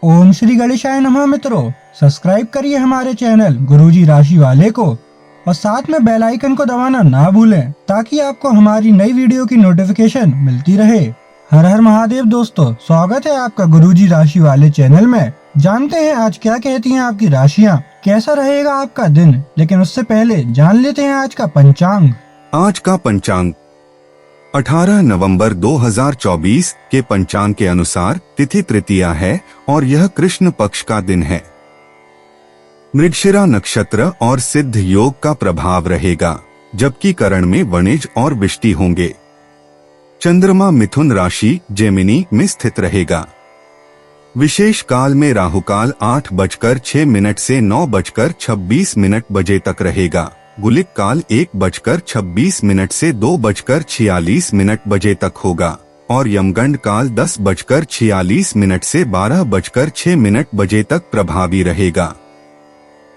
ओम श्री गणेशाय नमः। मित्रों, सब्सक्राइब करिए हमारे चैनल गुरुजी राशि वाले को और साथ में बेल आइकन को दबाना ना भूलें ताकि आपको हमारी नई वीडियो की नोटिफिकेशन मिलती रहे। हर हर महादेव दोस्तों, स्वागत है आपका गुरुजी राशि वाले चैनल में। जानते हैं आज क्या कहती हैं आपकी राशियां, कैसा रहेगा आपका दिन। लेकिन उससे पहले जान लेते हैं आज का पंचांग। आज का पंचांग 18 नवंबर 2024 के पंचांग के अनुसार तिथि तृतीया है और यह कृष्ण पक्ष का दिन है। मृगशिरा नक्षत्र और सिद्ध योग का प्रभाव रहेगा, जबकि करण में वणिज और विष्टि होंगे। चंद्रमा मिथुन राशि जेमिनी में स्थित रहेगा। विशेष काल में राहुकाल 8:06 से 9:26 बजे तक रहेगा। गुलिक काल 1:26 से 2:46 बजे तक होगा और यमगंड काल 10:46 से 12:06 बजे तक प्रभावी रहेगा।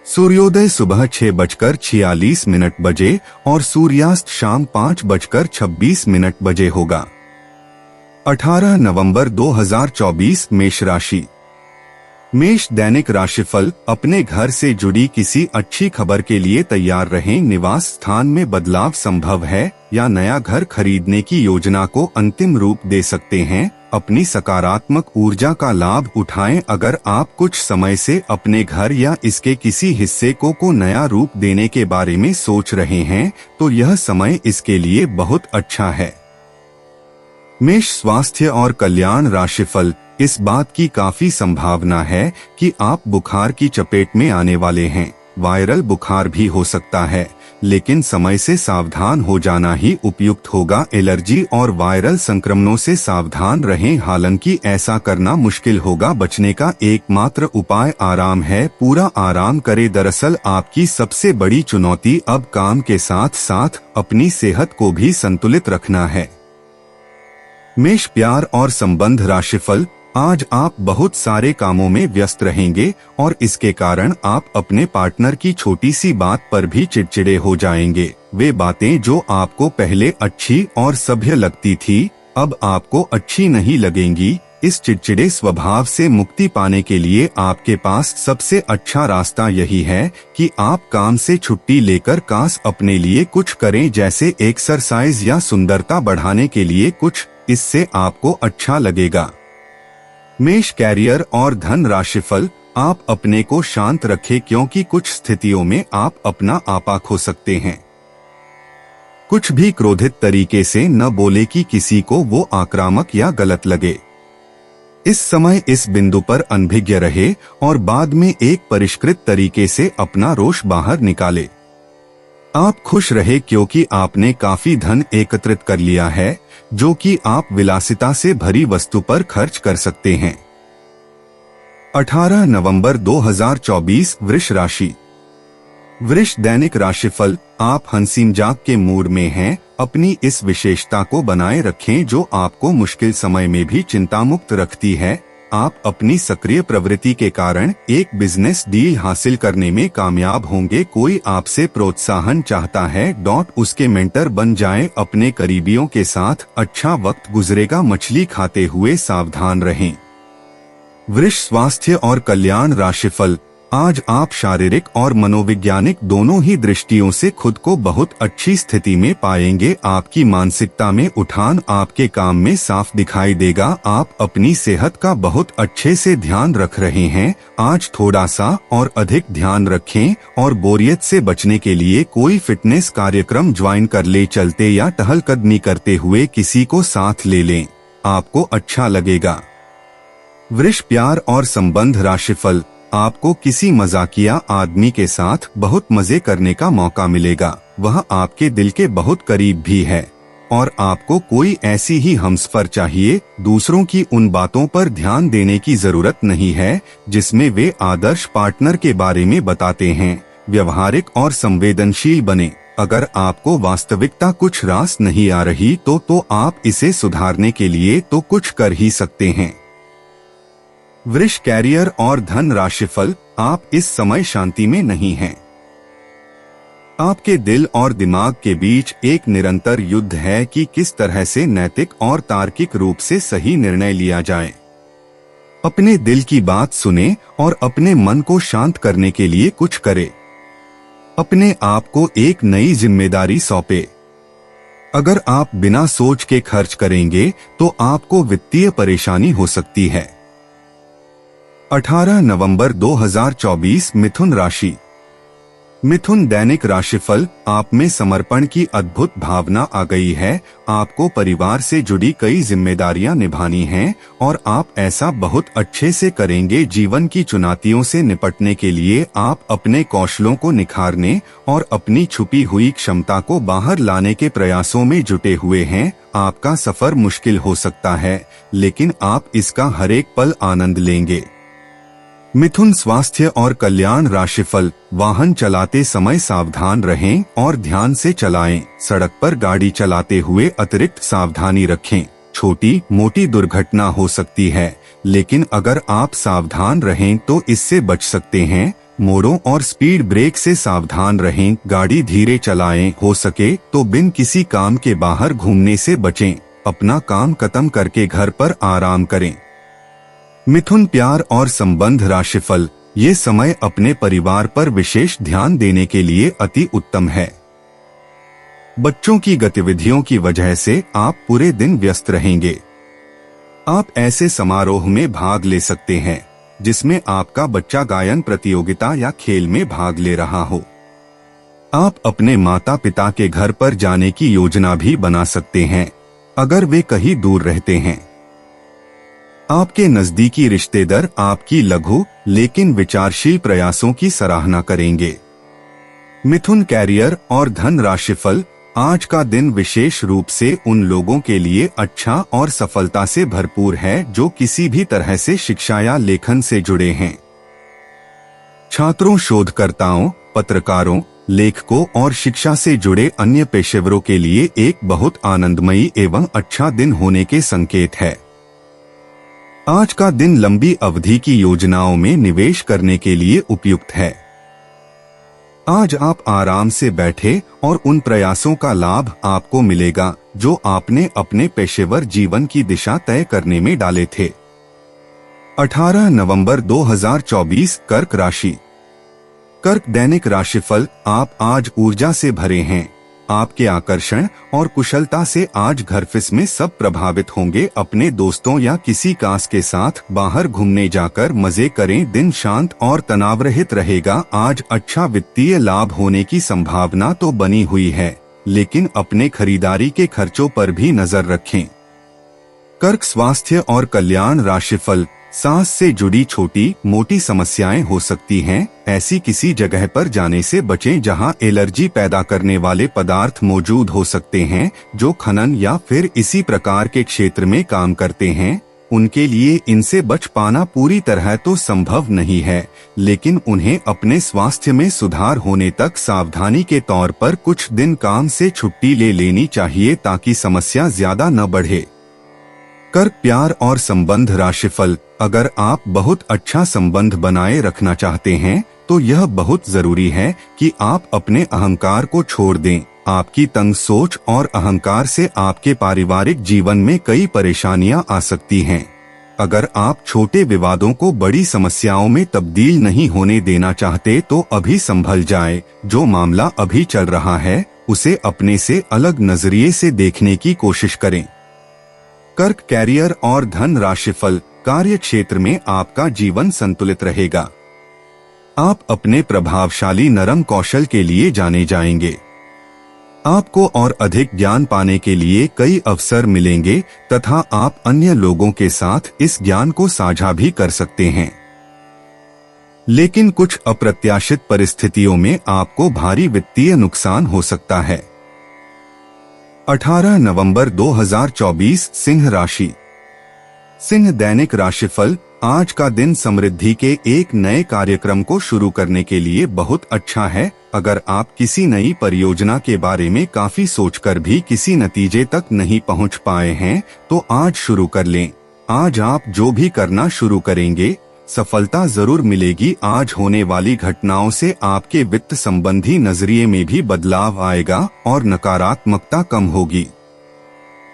सूर्योदय सुबह 6:46 बजे और सूर्यास्त शाम 5:26 बजे होगा। 18 नवंबर 2024 मेष राशि। मेष दैनिक राशिफल। अपने घर से जुड़ी किसी अच्छी खबर के लिए तैयार रहें। निवास स्थान में बदलाव संभव है या नया घर खरीदने की योजना को अंतिम रूप दे सकते हैं। अपनी सकारात्मक ऊर्जा का लाभ उठाएं। अगर आप कुछ समय से अपने घर या इसके किसी हिस्से को नया रूप देने के बारे में सोच रहे हैं तो यह समय इसके लिए बहुत अच्छा है। मेष स्वास्थ्य और कल्याण राशिफल। इस बात की काफी संभावना है कि आप बुखार की चपेट में आने वाले हैं। वायरल बुखार भी हो सकता है, लेकिन समय से सावधान हो जाना ही उपयुक्त होगा। एलर्जी और वायरल संक्रमणों से सावधान रहें, हालांकि ऐसा करना मुश्किल होगा। बचने का एकमात्र उपाय आराम है, पूरा आराम करें। दरअसल आपकी सबसे बड़ी चुनौती अब काम के साथ साथ अपनी सेहत को भी संतुलित रखना है। मेष प्यार और संबंध राशिफल। आज आप बहुत सारे कामों में व्यस्त रहेंगे और इसके कारण आप अपने पार्टनर की छोटी सी बात पर भी चिड़चिड़े हो जाएंगे। वे बातें जो आपको पहले अच्छी और सभ्य लगती थी अब आपको अच्छी नहीं लगेंगी। इस चिड़चिड़े स्वभाव से मुक्ति पाने के लिए आपके पास सबसे अच्छा रास्ता यही है कि आप काम से छुट्टी लेकर काश अपने लिए कुछ करें, जैसे एक्सरसाइज या सुंदरता बढ़ाने के लिए कुछ। इससे आपको अच्छा लगेगा। मेष कैरियर और धन राशिफल। आप अपने को शांत रखें क्योंकि कुछ स्थितियों में आप अपना आपा खो सकते हैं। कुछ भी क्रोधित तरीके से न बोले कि किसी को वो आक्रामक या गलत लगे। इस समय इस बिंदु पर अनभिज्ञ रहे और बाद में एक परिष्कृत तरीके से अपना रोष बाहर निकाले। आप खुश रहे क्योंकि आपने काफी धन एकत्रित कर लिया है जो कि आप विलासिता से भरी वस्तु पर खर्च कर सकते हैं। 18 नवंबर 2024 वृष राशि। वृष दैनिक राशिफल। आप हंसी मजाक के मूड में हैं। अपनी इस विशेषता को बनाए रखें जो आपको मुश्किल समय में भी चिंतामुक्त रखती है। आप अपनी सक्रिय प्रवृत्ति के कारण एक बिजनेस डील हासिल करने में कामयाब होंगे। कोई आपसे प्रोत्साहन चाहता है उसके मेंटर बन जाएं। अपने करीबियों के साथ अच्छा वक्त गुजरेगा। मछली खाते हुए सावधान रहें। वृष स्वास्थ्य और कल्याण राशिफल। आज आप शारीरिक और मनोवैज्ञानिक दोनों ही दृष्टियों से खुद को बहुत अच्छी स्थिति में पाएंगे। आपकी मानसिकता में उठान आपके काम में साफ दिखाई देगा। आप अपनी सेहत का बहुत अच्छे से ध्यान रख रहे हैं। आज थोड़ा सा और अधिक ध्यान रखें और बोरियत से बचने के लिए कोई फिटनेस कार्यक्रम ज्वाइन कर ले। चलते या टहलकदमी करते हुए किसी को साथ ले लें, आपको अच्छा लगेगा। वृष प्यार और संबंध राशिफल। आपको किसी मजाकिया आदमी के साथ बहुत मजे करने का मौका मिलेगा। वह आपके दिल के बहुत करीब भी है और आपको कोई ऐसी ही हमसफर चाहिए। दूसरों की उन बातों पर ध्यान देने की जरूरत नहीं है जिसमें वे आदर्श पार्टनर के बारे में बताते हैं। व्यवहारिक और संवेदनशील बने। अगर आपको वास्तविकता कुछ रास नहीं आ रही तो आप इसे सुधारने के लिए तो कुछ कर ही सकते हैं। वृष कैरियर और धन राशिफल। आप इस समय शांति में नहीं हैं। आपके दिल और दिमाग के बीच एक निरंतर युद्ध है कि किस तरह से नैतिक और तार्किक रूप से सही निर्णय लिया जाए। अपने दिल की बात सुने और अपने मन को शांत करने के लिए कुछ करे। अपने आप को एक नई जिम्मेदारी सौंपे। अगर आप बिना सोच के खर्च करेंगे तो आपको वित्तीय परेशानी हो सकती है। 18 नवंबर 2024 मिथुन राशि। मिथुन दैनिक राशिफल। आप में समर्पण की अद्भुत भावना आ गई है। आपको परिवार से जुड़ी कई जिम्मेदारियां निभानी हैं और आप ऐसा बहुत अच्छे से करेंगे। जीवन की चुनौतियों से निपटने के लिए आप अपने कौशलों को निखारने और अपनी छुपी हुई क्षमता को बाहर लाने के प्रयासों में जुटे हुए हैं। आपका सफर मुश्किल हो सकता है, लेकिन आप इसका हर एक पल आनंद लेंगे। मिथुन स्वास्थ्य और कल्याण राशिफल। वाहन चलाते समय सावधान रहें और ध्यान से चलाएं। सड़क पर गाड़ी चलाते हुए अतिरिक्त सावधानी रखें। छोटी मोटी दुर्घटना हो सकती है, लेकिन अगर आप सावधान रहें तो इससे बच सकते हैं। मोड़ों और स्पीड ब्रेक से सावधान रहें। गाड़ी धीरे चलाएं। हो सके तो बिन किसी काम के बाहर घूमने से बचें। अपना काम खत्म करके घर पर आराम करें। मिथुन प्यार और संबंध राशिफल। ये समय अपने परिवार पर विशेष ध्यान देने के लिए अति उत्तम है। बच्चों की गतिविधियों की वजह से आप पूरे दिन व्यस्त रहेंगे। आप ऐसे समारोह में भाग ले सकते हैं जिसमें आपका बच्चा गायन प्रतियोगिता या खेल में भाग ले रहा हो। आप अपने माता पिता के घर पर जाने की योजना भी बना सकते हैं अगर वे कहीं दूर रहते हैं। आपके नजदीकी रिश्तेदार आपकी लघु लेकिन विचारशील प्रयासों की सराहना करेंगे। मिथुन कैरियर और धन राशिफल। आज का दिन विशेष रूप से उन लोगों के लिए अच्छा और सफलता से भरपूर है जो किसी भी तरह से शिक्षा या लेखन से जुड़े हैं। छात्रों, शोधकर्ताओं, पत्रकारों, लेखकों और शिक्षा से जुड़े अन्य पेशेवरों के लिए एक बहुत आनंदमयी एवं अच्छा दिन होने के संकेत है। आज का दिन लंबी अवधि की योजनाओं में निवेश करने के लिए उपयुक्त है। आज आप आराम से बैठे और उन प्रयासों का लाभ आपको मिलेगा जो आपने अपने पेशेवर जीवन की दिशा तय करने में डाले थे। 18 नवंबर 2024 कर्क राशि। कर्क दैनिक राशिफल। आप आज ऊर्जा से भरे हैं। आपके आकर्षण और कुशलता से आज घर फिस में सब प्रभावित होंगे। अपने दोस्तों या किसी कास के साथ बाहर घूमने जाकर मजे करें। दिन शांत और तनाव रहित रहेगा। आज अच्छा वित्तीय लाभ होने की संभावना तो बनी हुई है, लेकिन अपने खरीदारी के खर्चों पर भी नजर रखें। कर्क स्वास्थ्य और कल्याण राशिफल। सांस से जुड़ी छोटी मोटी समस्याएं हो सकती हैं। ऐसी किसी जगह पर जाने से बचें जहां एलर्जी पैदा करने वाले पदार्थ मौजूद हो सकते हैं जो खनन या फिर इसी प्रकार के क्षेत्र में काम करते हैं। उनके लिए इनसे बच पाना पूरी तरह तो संभव नहीं है, लेकिन उन्हें अपने स्वास्थ्य में सुधार होने तक सावधानी के तौर पर कुछ दिन काम से छुट्टी ले लेनी चाहिए ताकि समस्या ज्यादा न बढ़े। कर्क प्यार और संबंध राशिफल। अगर आप बहुत अच्छा संबंध बनाए रखना चाहते हैं तो यह बहुत जरूरी है कि आप अपने अहंकार को छोड़ दें। आपकी तंग सोच और अहंकार से आपके पारिवारिक जीवन में कई परेशानियां आ सकती हैं। अगर आप छोटे विवादों को बड़ी समस्याओं में तब्दील नहीं होने देना चाहते तो अभी संभल जाए। जो मामला अभी चल रहा है उसे अपने से अलग नजरिए से देखने की कोशिश करें। कर्क कैरियर और धन राशिफल। कार्य क्षेत्र में आपका जीवन संतुलित रहेगा। आप अपने प्रभावशाली नरम कौशल के लिए जाने जाएंगे। आपको और अधिक ज्ञान पाने के लिए कई अवसर मिलेंगे तथा आप अन्य लोगों के साथ इस ज्ञान को साझा भी कर सकते हैं। लेकिन कुछ अप्रत्याशित परिस्थितियों में आपको भारी वित्तीय नुकसान हो सकता है। 18 नवंबर 2024 सिंह राशि। सिंह दैनिक राशिफल। आज का दिन समृद्धि के एक नए कार्यक्रम को शुरू करने के लिए बहुत अच्छा है। अगर आप किसी नई परियोजना के बारे में काफी सोचकर भी किसी नतीजे तक नहीं पहुंच पाए हैं तो आज शुरू कर लें। आज आप जो भी करना शुरू करेंगे सफलता जरूर मिलेगी। आज होने वाली घटनाओं से आपके वित्त संबंधी नजरिए में भी बदलाव आएगा और नकारात्मकता कम होगी।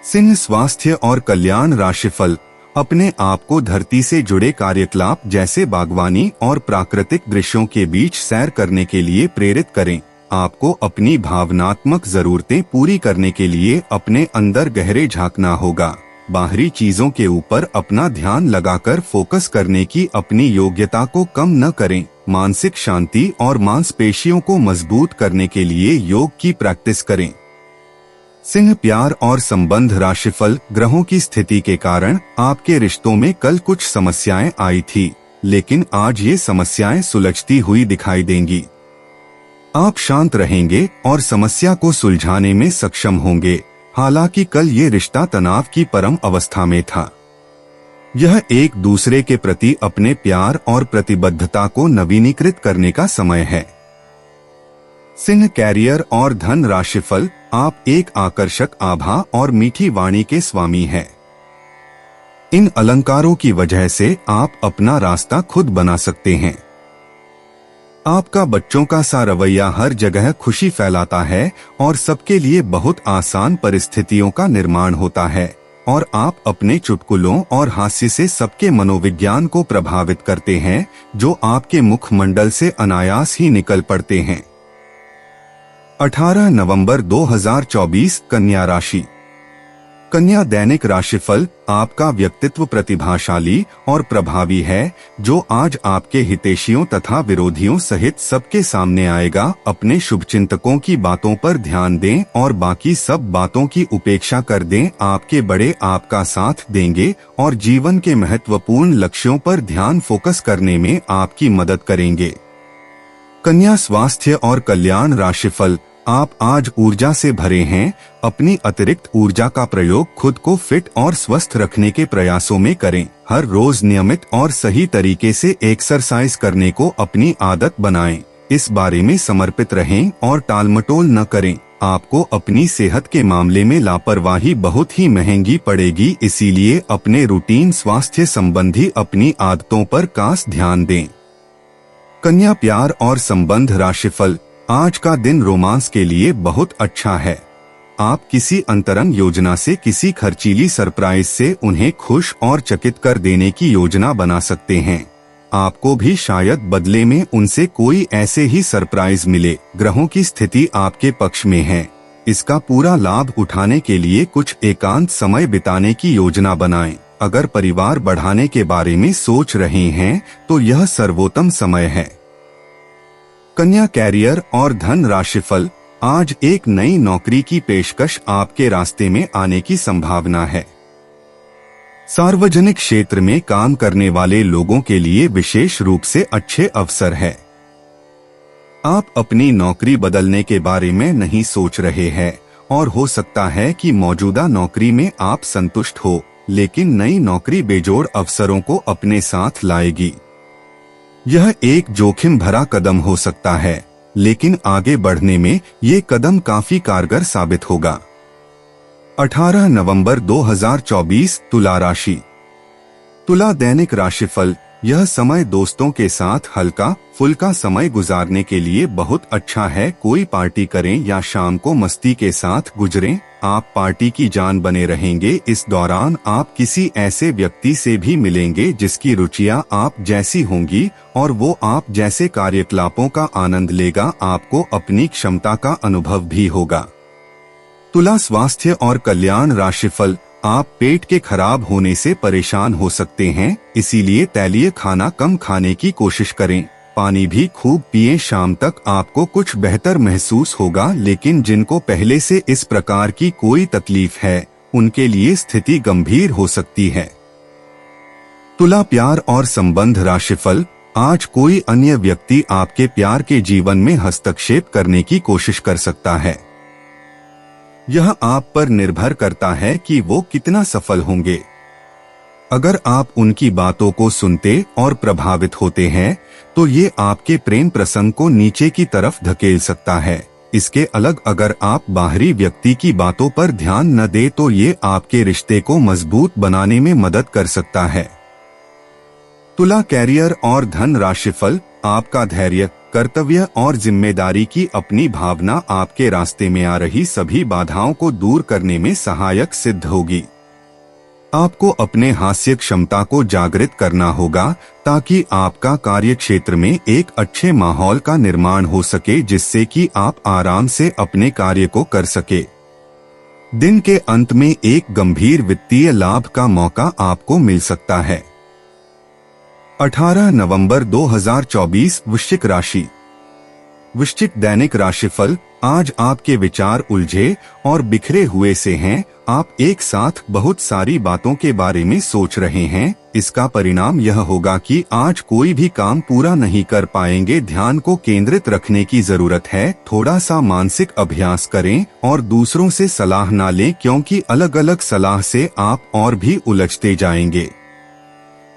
सिंह स्वास्थ्य और कल्याण राशिफल। अपने आप को धरती से जुड़े कार्यकलाप जैसे बागवानी और प्राकृतिक दृश्यों के बीच सैर करने के लिए प्रेरित करें। आपको अपनी भावनात्मक जरूरतें पूरी करने के लिए अपने अंदर गहरे झांकना होगा। बाहरी चीजों के ऊपर अपना ध्यान लगाकर फोकस करने की अपनी योग्यता को कम न करें। मानसिक शांति और मांसपेशियों को मजबूत करने के लिए योग की प्रैक्टिस करें। सिंह, प्यार और संबंध राशिफल। ग्रहों की स्थिति के कारण आपके रिश्तों में कल कुछ समस्याएं आई थी, लेकिन आज ये समस्याएं सुलझती हुई दिखाई देंगी। आप शांत रहेंगे और समस्या को सुलझाने में सक्षम होंगे। हालांकि कल ये रिश्ता तनाव की परम अवस्था में था। यह एक दूसरे के प्रति अपने प्यार और प्रतिबद्धता को नवीनीकृत करने का समय है। सिंह, कैरियर और धन राशिफल। आप एक आकर्षक आभा और मीठी वाणी के स्वामी हैं। इन अलंकारों की वजह से आप अपना रास्ता खुद बना सकते हैं। आपका बच्चों का सा रवैया हर जगह खुशी फैलाता है और सबके लिए बहुत आसान परिस्थितियों का निर्माण होता है, और आप अपने चुटकुलों और हास्य से सबके मनोविज्ञान को प्रभावित करते हैं, जो आपके मुखमंडल से अनायास ही निकल पड़ते हैं। 18 नवंबर 2024 कन्या राशि। कन्या दैनिक राशिफल। आपका व्यक्तित्व प्रतिभाशाली और प्रभावी है, जो आज आपके हितैषियों तथा विरोधियों सहित सबके सामने आएगा। अपने शुभचिंतकों की बातों पर ध्यान दें और बाकी सब बातों की उपेक्षा कर दें। आपके बड़े आपका साथ देंगे और जीवन के महत्वपूर्ण लक्ष्यों पर ध्यान फोकस करने में आपकी मदद करेंगे। कन्या स्वास्थ्य और कल्याण राशिफल। आप आज ऊर्जा से भरे हैं। अपनी अतिरिक्त ऊर्जा का प्रयोग खुद को फिट और स्वस्थ रखने के प्रयासों में करें। हर रोज नियमित और सही तरीके से एक्सरसाइज करने को अपनी आदत बनाएं। इस बारे में समर्पित रहें और टालमटोल न करें। आपको अपनी सेहत के मामले में लापरवाही बहुत ही महंगी पड़ेगी, इसीलिए अपने रूटीन स्वास्थ्य संबंधी अपनी आदतों पर खास ध्यान दें। कन्या, प्यार और संबंध राशिफल। आज का दिन रोमांस के लिए बहुत अच्छा है। आप किसी अंतरंग योजना से किसी खर्चीली सरप्राइज से उन्हें खुश और चकित कर देने की योजना बना सकते हैं। आपको भी शायद बदले में उनसे कोई ऐसे ही सरप्राइज मिले। ग्रहों की स्थिति आपके पक्ष में है। इसका पूरा लाभ उठाने के लिए कुछ एकांत समय बिताने की योजना बनाएं। अगर परिवार बढ़ाने के बारे में सोच रहे हैं तो यह सर्वोत्तम समय है। कन्या, कैरियर और धन राशिफल। आज एक नई नौकरी की पेशकश आपके रास्ते में आने की संभावना है। सार्वजनिक क्षेत्र में काम करने वाले लोगों के लिए विशेष रूप से अच्छे अवसर है। आप अपनी नौकरी बदलने के बारे में नहीं सोच रहे हैं और हो सकता है कि मौजूदा नौकरी में आप संतुष्ट हो, लेकिन नई नौकरी बेजोड़ अवसरों को अपने साथ लाएगी। यह एक जोखिम भरा कदम हो सकता है, लेकिन आगे बढ़ने में ये कदम काफी कारगर साबित होगा। 18 नवंबर 2024 तुला राशि। तुला दैनिक राशिफल। यह समय दोस्तों के साथ हल्का फुल्का समय गुजारने के लिए बहुत अच्छा है। कोई पार्टी करें या शाम को मस्ती के साथ गुजरें। आप पार्टी की जान बने रहेंगे। इस दौरान आप किसी ऐसे व्यक्ति से भी मिलेंगे जिसकी रुचियां आप जैसी होंगी और वो आप जैसे कार्यकलापों का आनंद लेगा। आपको अपनी क्षमता का अनुभव भी होगा। तुला स्वास्थ्य और कल्याण राशिफल। आप पेट के खराब होने से परेशान हो सकते हैं, इसीलिए तैलीय खाना कम खाने की कोशिश करें। पानी भी खूब पिएं। शाम तक आपको कुछ बेहतर महसूस होगा, लेकिन जिनको पहले से इस प्रकार की कोई तकलीफ है उनके लिए स्थिति गंभीर हो सकती है। तुला, प्यार और संबंध राशिफल। आज कोई अन्य व्यक्ति आपके प्यार के जीवन में हस्तक्षेप करने की कोशिश कर सकता है। यह आप पर निर्भर करता है कि वो कितना सफल होंगे। अगर आप उनकी बातों को सुनते और प्रभावित होते हैं तो ये आपके प्रेम प्रसंग को नीचे की तरफ धकेल सकता है। इसके अलग अगर आप बाहरी व्यक्ति की बातों पर ध्यान न दें तो ये आपके रिश्ते को मजबूत बनाने में मदद कर सकता है। तुला, कैरियर और धन राशिफल। आपका धैर्य, कर्तव्य और जिम्मेदारी की अपनी भावना आपके रास्ते में आ रही सभी बाधाओं को दूर करने में सहायक सिद्ध होगी। आपको अपने हास्य क्षमता को जागृत करना होगा ताकि आपका कार्य क्षेत्र में एक अच्छे माहौल का निर्माण हो सके, जिससे कि आप आराम से अपने कार्य को कर सके। दिन के अंत में एक गंभीर वित्तीय लाभ का मौका आपको मिल सकता है। 18 नवंबर 2024 वृश्चिक राशि। वृश्चिक दैनिक राशिफल। आज आपके विचार उलझे और बिखरे हुए से हैं। आप एक साथ बहुत सारी बातों के बारे में सोच रहे हैं। इसका परिणाम यह होगा कि आज कोई भी काम पूरा नहीं कर पाएंगे। ध्यान को केंद्रित रखने की जरूरत है। थोड़ा सा मानसिक अभ्यास करें और दूसरों से सलाह ना लें, क्योंकि अलग अलग सलाह से आप और भी उलझते जाएंगे।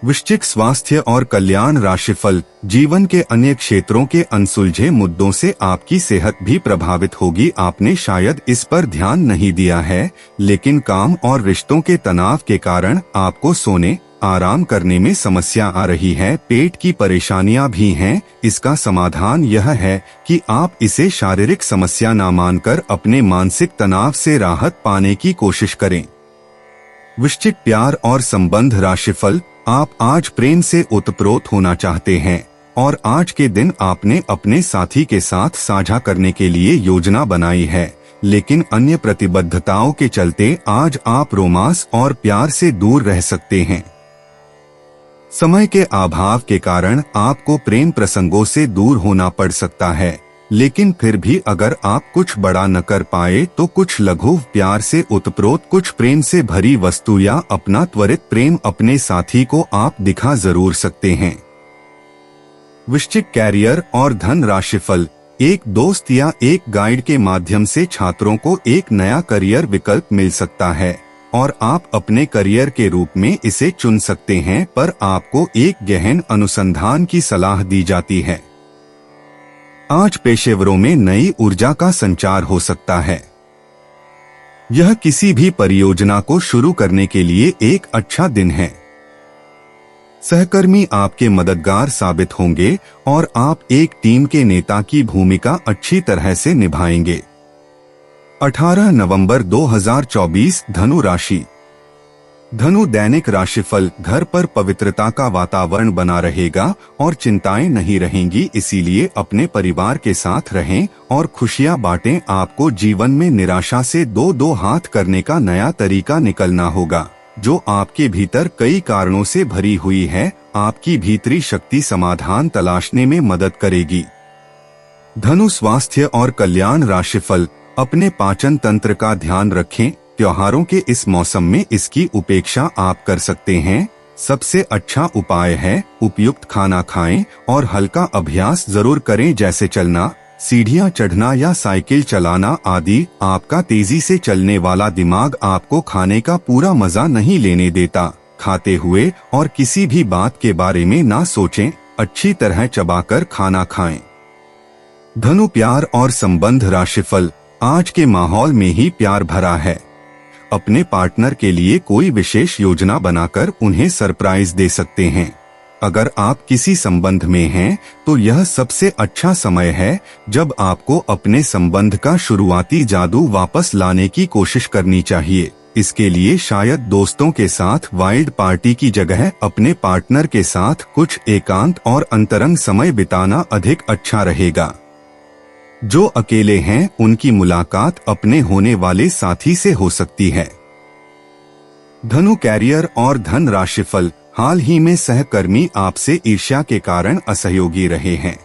वृश्चिक स्वास्थ्य और कल्याण राशिफल। जीवन के अन्य क्षेत्रों के अनसुलझे मुद्दों से आपकी सेहत भी प्रभावित होगी। आपने शायद इस पर ध्यान नहीं दिया है, लेकिन काम और रिश्तों के तनाव के कारण आपको सोने आराम करने में समस्या आ रही है। पेट की परेशानियां भी हैं। इसका समाधान यह है कि आप इसे शारीरिक समस्या न मानकर अपने मानसिक तनाव से राहत पाने की कोशिश करें। वृश्चिक प्यार और संबंध राशिफल। आप आज प्रेम से ओतप्रोत होना चाहते हैं और आज के दिन आपने अपने साथी के साथ साझा करने के लिए योजना बनाई है, लेकिन अन्य प्रतिबद्धताओं के चलते आज आप रोमांस और प्यार से दूर रह सकते हैं। समय के अभाव के कारण आपको प्रेम प्रसंगों से दूर होना पड़ सकता है, लेकिन फिर भी अगर आप कुछ बड़ा न कर पाए तो कुछ लघु प्यार से उत्प्रोत कुछ प्रेम से भरी वस्तु या अपना त्वरित प्रेम अपने साथी को आप दिखा जरूर सकते हैं। वृश्चिक कैरियर और धन राशिफल। एक दोस्त या एक गाइड के माध्यम से छात्रों को एक नया करियर विकल्प मिल सकता है और आप अपने करियर के रूप में इसे चुन सकते हैं, पर आपको एक गहन अनुसंधान की सलाह दी जाती है। आज पेशेवरों में नई ऊर्जा का संचार हो सकता है। यह किसी भी परियोजना को शुरू करने के लिए एक अच्छा दिन है। सहकर्मी आपके मददगार साबित होंगे और आप एक टीम के नेता की भूमिका अच्छी तरह से निभाएंगे। 18 नवंबर 2024 धनु राशि। धनु दैनिक राशिफल। घर पर पवित्रता का वातावरण बना रहेगा और चिंताएं नहीं रहेंगी, इसीलिए अपने परिवार के साथ रहें और खुशियां बांटें। आपको जीवन में निराशा से दो हाथ करने का नया तरीका निकलना होगा, जो आपके भीतर कई कारणों से भरी हुई है। आपकी भीतरी शक्ति समाधान तलाशने में मदद करेगी। धनु स्वास्थ्य और कल्याण राशिफल। अपने पाचन तंत्र का ध्यान रखें। त्योहारों के इस मौसम में इसकी उपेक्षा आप कर सकते हैं। सबसे अच्छा उपाय है उपयुक्त खाना खाएं और हल्का अभ्यास जरूर करें, जैसे चलना, सीढ़ियां चढ़ना या साइकिल चलाना आदि। आपका तेजी से चलने वाला दिमाग आपको खाने का पूरा मजा नहीं लेने देता। खाते हुए और किसी भी बात के बारे में ना सोचें, अच्छी तरह चबाकर खाना खाएं। धनु प्यार और संबंध राशिफल। आज के माहौल में ही प्यार भरा है। अपने पार्टनर के लिए कोई विशेष योजना बनाकर उन्हें सरप्राइज दे सकते हैं। अगर आप किसी संबंध में हैं, तो यह सबसे अच्छा समय है जब आपको अपने संबंध का शुरुआती जादू वापस लाने की कोशिश करनी चाहिए। इसके लिए शायद दोस्तों के साथ वाइल्ड पार्टी की जगह अपने पार्टनर के साथ कुछ एकांत और अंतरंग समय बिताना अधिक अच्छा रहेगा। जो अकेले हैं, उनकी मुलाकात अपने होने वाले साथी से हो सकती है। धनु कैरियर और धन राशिफल। हाल ही में सहकर्मी आपसे ईर्ष्या के कारण असहयोगी रहे हैं,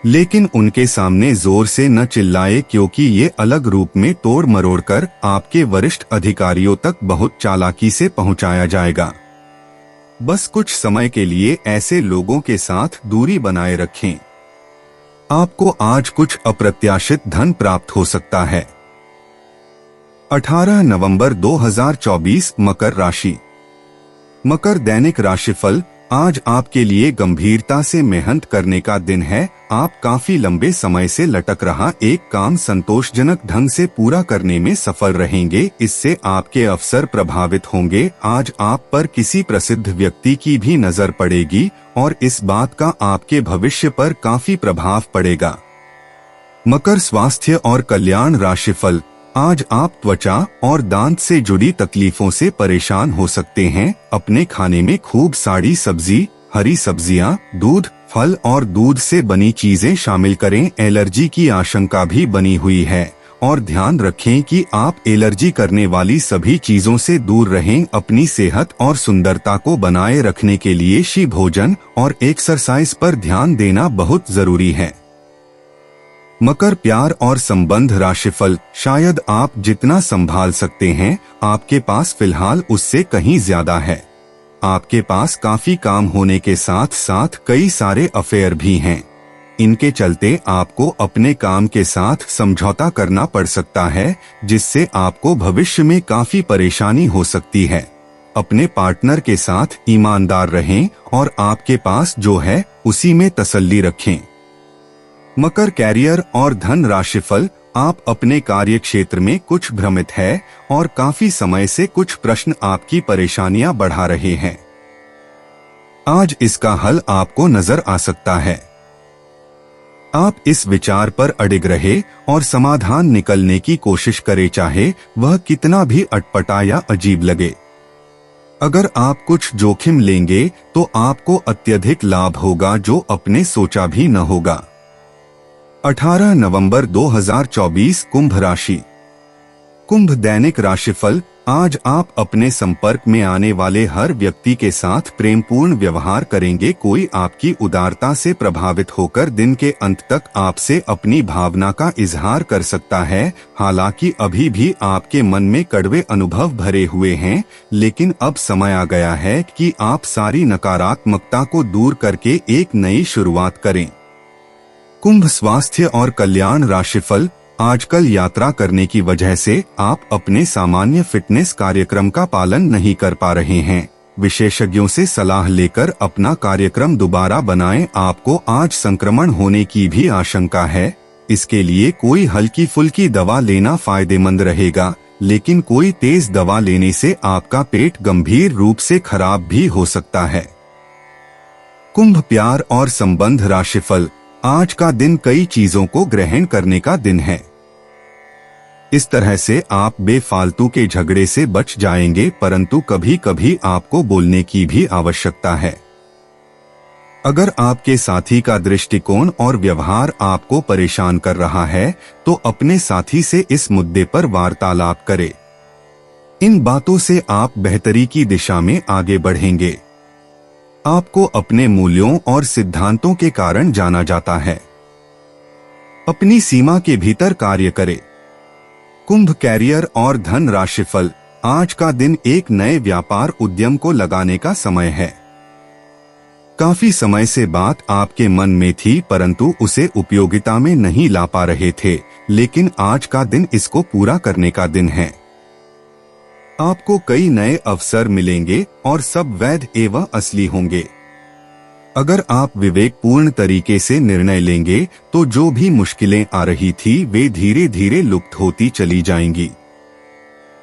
लेकिन उनके सामने जोर से न चिल्लाए, क्योंकि ये अलग रूप में तोड़ मरोड़ कर आपके वरिष्ठ अधिकारियों तक बहुत चालाकी से पहुंचाया जाएगा। बस कुछ समय के लिए ऐसे लोगों के साथ दूरी बनाए रखें। आपको आज कुछ अप्रत्याशित धन प्राप्त हो सकता है। 18 नवंबर 2024 मकर राशि। मकर दैनिक राशिफल। आज आपके लिए गंभीरता से मेहनत करने का दिन है। आप काफी लंबे समय से लटक रहा एक काम संतोषजनक ढंग से पूरा करने में सफल रहेंगे। इससे आपके अवसर प्रभावित होंगे। आज आप पर किसी प्रसिद्ध व्यक्ति की भी नजर पड़ेगी और इस बात का आपके भविष्य पर काफी प्रभाव पड़ेगा। मकर स्वास्थ्य और कल्याण राशिफल। आज आप त्वचा और दांत से जुड़ी तकलीफों से परेशान हो सकते हैं। अपने खाने में खूब सारी सब्जी, हरी सब्जियां, दूध, फल और दूध से बनी चीजें शामिल करें। एलर्जी की आशंका भी बनी हुई है और ध्यान रखें कि आप एलर्जी करने वाली सभी चीजों से दूर रहें। अपनी सेहत और सुंदरता को बनाए रखने के लिए शी भोजन और एक्सरसाइज पर ध्यान देना बहुत जरूरी है। मकर, प्यार और संबंध राशिफल। शायद आप जितना संभाल सकते हैं आपके पास फिलहाल उससे कहीं ज्यादा है। आपके पास काफी काम होने के साथ साथ कई सारे अफेयर भी हैं। इनके चलते आपको अपने काम के साथ समझौता करना पड़ सकता है, जिससे आपको भविष्य में काफी परेशानी हो सकती है। अपने पार्टनर के साथ ईमानदार रहें और आपके पास जो है उसी में तसल्ली रखें। मकर, कैरियर और धन राशिफल। आप अपने कार्य क्षेत्र में कुछ भ्रमित है और काफी समय से कुछ प्रश्न आपकी परेशानियां बढ़ा रहे हैं। आज इसका हल आपको नजर आ सकता है। आप इस विचार पर अडिग रहे और समाधान निकलने की कोशिश करें, चाहे वह कितना भी अटपटा या अजीब लगे। अगर आप कुछ जोखिम लेंगे तो आपको अत्यधिक लाभ होगा जो अपने सोचा भी न होगा। 18 नवंबर 2024 कुंभ राशि। कुंभ, दैनिक राशिफल। आज आप अपने संपर्क में आने वाले हर व्यक्ति के साथ प्रेमपूर्ण व्यवहार करेंगे। कोई आपकी उदारता से प्रभावित होकर दिन के अंत तक आपसे अपनी भावना का इजहार कर सकता है। हालांकि अभी भी आपके मन में कड़वे अनुभव भरे हुए हैं, लेकिन अब समय आ गया है कि आप सारी नकारात्मकता को दूर करके एक नई शुरुआत करें। कुंभ, स्वास्थ्य और कल्याण राशिफल। आजकल यात्रा करने की वजह से आप अपने सामान्य फिटनेस कार्यक्रम का पालन नहीं कर पा रहे हैं। विशेषज्ञों से सलाह लेकर अपना कार्यक्रम दोबारा बनाएं। आपको आज संक्रमण होने की भी आशंका है। इसके लिए कोई हल्की फुल्की दवा लेना फायदेमंद रहेगा, लेकिन कोई तेज दवा लेने से आपका पेट गंभीर रूप से खराब भी हो सकता है। कुंभ, प्यार और संबंध राशिफल। आज का दिन कई चीजों को ग्रहण करने का दिन है। इस तरह से आप बेफालतू के झगड़े से बच जाएंगे, परंतु कभी कभी आपको बोलने की भी आवश्यकता है। अगर आपके साथी का दृष्टिकोण और व्यवहार आपको परेशान कर रहा है तो अपने साथी से इस मुद्दे पर वार्तालाप करें। इन बातों से आप बेहतरी की दिशा में आगे बढ़ेंगे। आपको अपने मूल्यों और सिद्धांतों के कारण जाना जाता है। अपनी सीमा के भीतर कार्य करें। कुंभ, कैरियर और धन राशिफल। आज का दिन एक नए व्यापार उद्यम को लगाने का समय है। काफी समय से बात आपके मन में थी, परंतु उसे उपयोगिता में नहीं ला पा रहे थे, लेकिन आज का दिन इसको पूरा करने का दिन है। आपको कई नए अवसर मिलेंगे और सब वैध एवं असली होंगे। अगर आप विवेकपूर्ण तरीके से निर्णय लेंगे तो जो भी मुश्किलें आ रही थी वे धीरे धीरे लुप्त होती चली जाएंगी।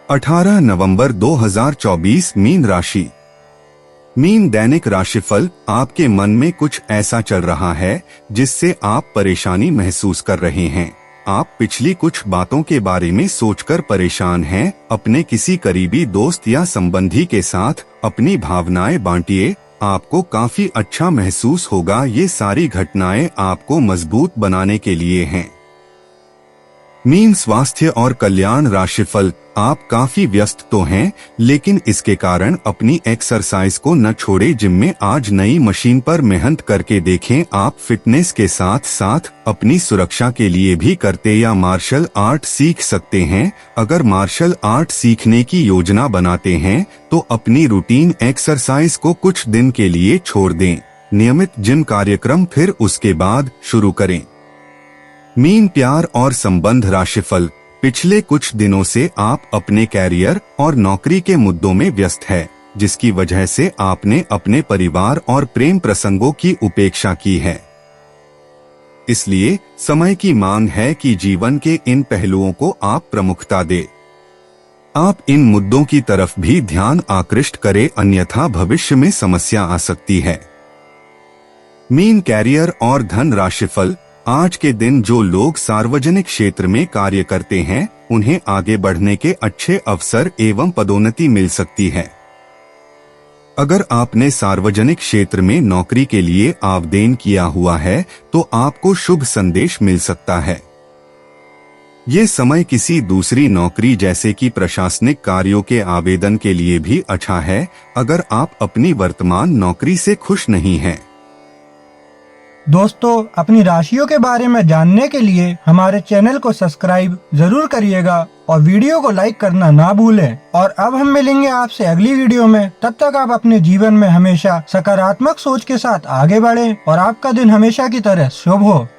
18 नवंबर 2024 मीन राशि। मीन, दैनिक राशिफल। आपके मन में कुछ ऐसा चल रहा है जिससे आप परेशानी महसूस कर रहे हैं। आप पिछली कुछ बातों के बारे में सोचकर परेशान हैं। अपने किसी करीबी दोस्त या संबंधी के साथ अपनी भावनाएं बांटिए, आपको काफी अच्छा महसूस होगा। ये सारी घटनाएं आपको मजबूत बनाने के लिए हैं। मीन, स्वास्थ्य और कल्याण राशिफल। आप काफी व्यस्त तो हैं, लेकिन इसके कारण अपनी एक्सरसाइज को न छोड़े। जिम में आज नई मशीन पर मेहनत करके देखें। आप फिटनेस के साथ साथ अपनी सुरक्षा के लिए भी करते या मार्शल आर्ट सीख सकते हैं। अगर मार्शल आर्ट सीखने की योजना बनाते हैं तो अपनी रूटीन एक्सरसाइज को कुछ दिन के लिए छोड़ दें। नियमित जिम कार्यक्रम फिर उसके बाद शुरू करें। मीन, प्यार और संबंध राशिफल। पिछले कुछ दिनों से आप अपने कैरियर और नौकरी के मुद्दों में व्यस्त है, जिसकी वजह से आपने अपने परिवार और प्रेम प्रसंगों की उपेक्षा की है। इसलिए समय की मांग है कि जीवन के इन पहलुओं को आप प्रमुखता दें। आप इन मुद्दों की तरफ भी ध्यान आकृष्ट करें, अन्यथा भविष्य में समस्या आ सकती है। मीन, कैरियर और धन राशिफल। आज के दिन जो लोग सार्वजनिक क्षेत्र में कार्य करते हैं उन्हें आगे बढ़ने के अच्छे अवसर एवं पदोन्नति मिल सकती है। अगर आपने सार्वजनिक क्षेत्र में नौकरी के लिए आवेदन किया हुआ है तो आपको शुभ संदेश मिल सकता है। ये समय किसी दूसरी नौकरी जैसे कि प्रशासनिक कार्यों के आवेदन के लिए भी अच्छा है अगर आप अपनी वर्तमान नौकरी से खुश नहीं हैं। दोस्तों, अपनी राशियों के बारे में जानने के लिए हमारे चैनल को सब्सक्राइब जरूर करिएगा और वीडियो को लाइक करना ना भूलें। और अब हम मिलेंगे आपसे अगली वीडियो में। तब तक आप अपने जीवन में हमेशा सकारात्मक सोच के साथ आगे बढ़ें और आपका दिन हमेशा की तरह शुभ हो।